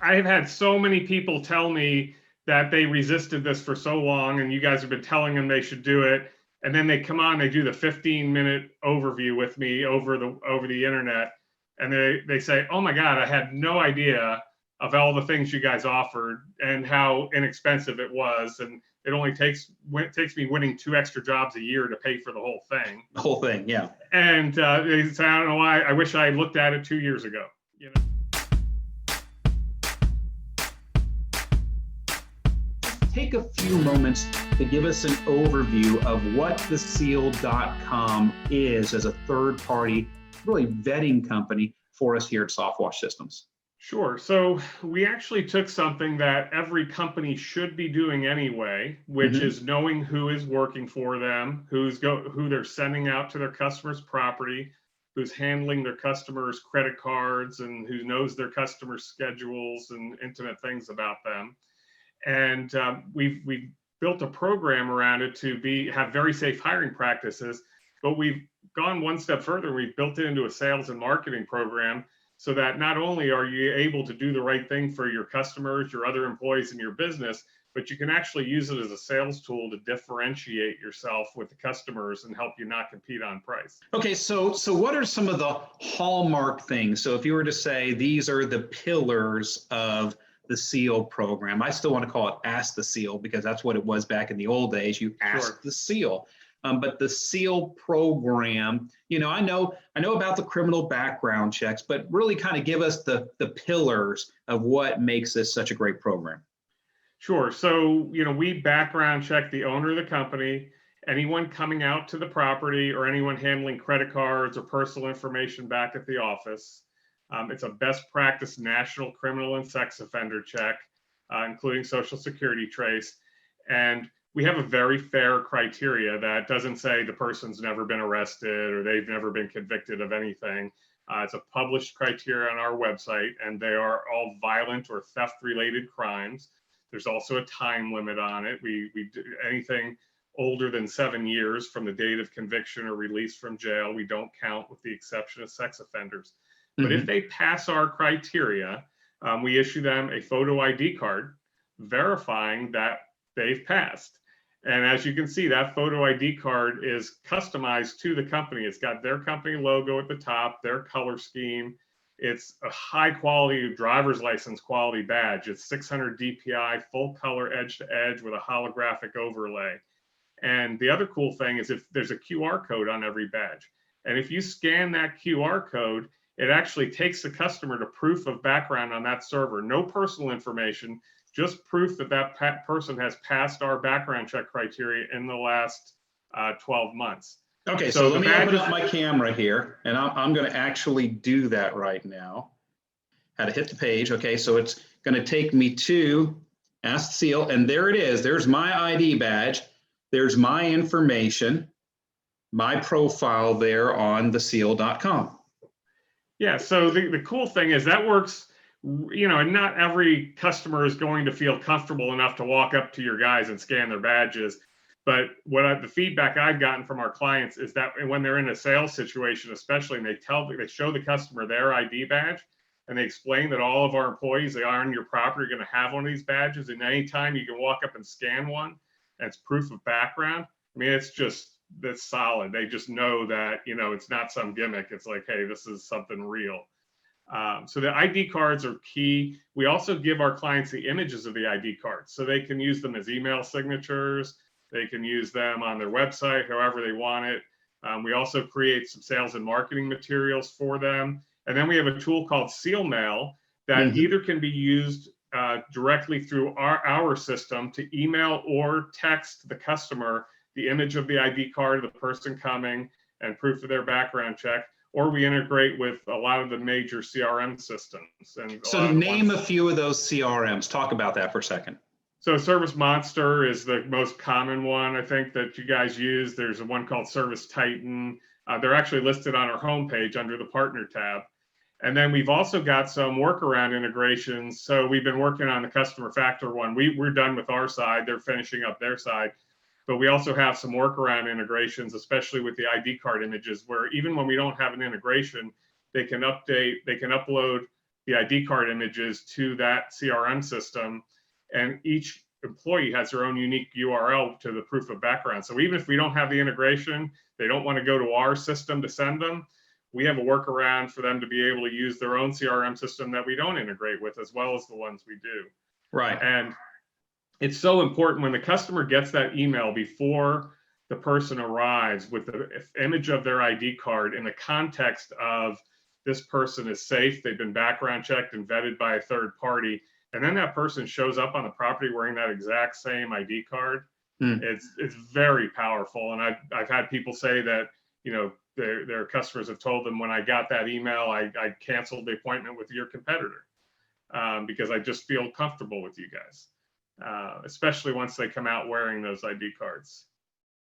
I've had so many people tell me that they resisted this for so long, and you guys have been telling them they should do it. And then they come on, they do the 15-minute overview with me over the internet. And they say, oh my God, I had no idea of all the things you guys offered and how inexpensive it was. And it only takes me winning 2 extra jobs a year to pay for the whole thing. The whole thing, yeah. And they say, I don't know why, I wish I had looked at it 2 years ago. You know? Take a few moments to give us an overview of what theseal.com is as a third-party, really vetting company for us here at SoftWash Systems. Sure. So we actually took something that every company should be doing anyway, which is knowing who is working for them, who they're sending out to their customers' property, who's handling their customers' credit cards, and who knows their customers' schedules and intimate things about them. And we've built a program around it to have very safe hiring practices, but we've gone one step further. We've built it into a sales and marketing program so that not only are you able to do the right thing for your customers, your other employees in your business, but you can actually use it as a sales tool to differentiate yourself with the customers and help you not compete on price. Okay, so what are some of the hallmark things? So if you were to say these are the pillars of the SEAL program, I still want to call it Ask the SEAL because that's what it was back in the old days. You ask the SEAL. But the SEAL program, you know, I know about the criminal background checks, but really kind of give us the pillars of what makes this such a great program. Sure. So, you know, we background check the owner of the company, anyone coming out to the property, or anyone handling credit cards or personal information back at the office. It's a best practice national criminal and sex offender check, including Social Security trace. And we have a very fair criteria that doesn't say the person's never been arrested or they've never been convicted of anything. It's a published criteria on our website, and they are all violent or theft-related crimes. There's also a time limit on it. We do anything older than 7 years from the date of conviction or release from jail, we don't count, with the exception of sex offenders. But if they pass our criteria, we issue them a photo ID card verifying that they've passed. And as you can see, that photo ID card is customized to the company. It's got their company logo at the top, their color scheme. It's a high quality driver's license quality badge. It's 600 DPI, full color edge to edge with a holographic overlay. And the other cool thing is if there's a QR code on every badge. And if you scan that QR code, it actually takes the customer to proof of background on that server. No personal information, just proof that that person has passed our background check criteria in the last 12 months. Okay, so let me open up my camera here, and I'm going to actually do that right now. How to hit the page. Okay, so it's going to take me to Ask the SEAL, and there it is. There's my ID badge. There's my information, my profile there on theseal.com. Yeah, so the cool thing is that works. You know, and not every customer is going to feel comfortable enough to walk up to your guys and scan their badges. But the feedback I've gotten from our clients is that when they're in a sales situation, especially, and they show the customer their ID badge, and they explain that all of our employees that are on your property are going to have one of these badges, and anytime you can walk up and scan one, and it's proof of background. I mean, that's solid. They just know that, you know, it's not some gimmick. It's like, hey, this is something real. So the ID cards are key. We also give our clients the images of the ID cards so they can use them as email signatures. They can use them on their website, however they want it. We also create some sales and marketing materials for them. And then we have a tool called Seal Mail that either can be used directly through our system to email or text the customer the image of the ID card of the person coming and proof of their background check, or we integrate with a lot of the major CRM systems. And so name a few of those CRMs. Talk about that for a second. So Service Monster is the most common one, I think, that you guys use. There's one called Service Titan. They're actually listed on our homepage under the Partner tab. And then we've also got some workaround integrations. So we've been working on the Customer Factor one. We're done with our side. They're finishing up their side. But we also have some workaround integrations, especially with the ID card images, where even when we don't have an integration, they can upload the ID card images to that CRM system, and each employee has their own unique URL to the proof of background. So even if we don't have the integration, they don't want to go to our system to send them, we have a workaround for them to be able to use their own CRM system that we don't integrate with, as well as the ones we do. Right. And it's so important when the customer gets that email before the person arrives with the image of their ID card in the context of this person is safe, they've been background checked and vetted by a third party, and then that person shows up on the property wearing that exact same ID card. It's very powerful. And I've had people say that, you know, their customers have told them, when I got that email, I canceled the appointment with your competitor because I just feel comfortable with you guys, especially once they come out wearing those ID cards.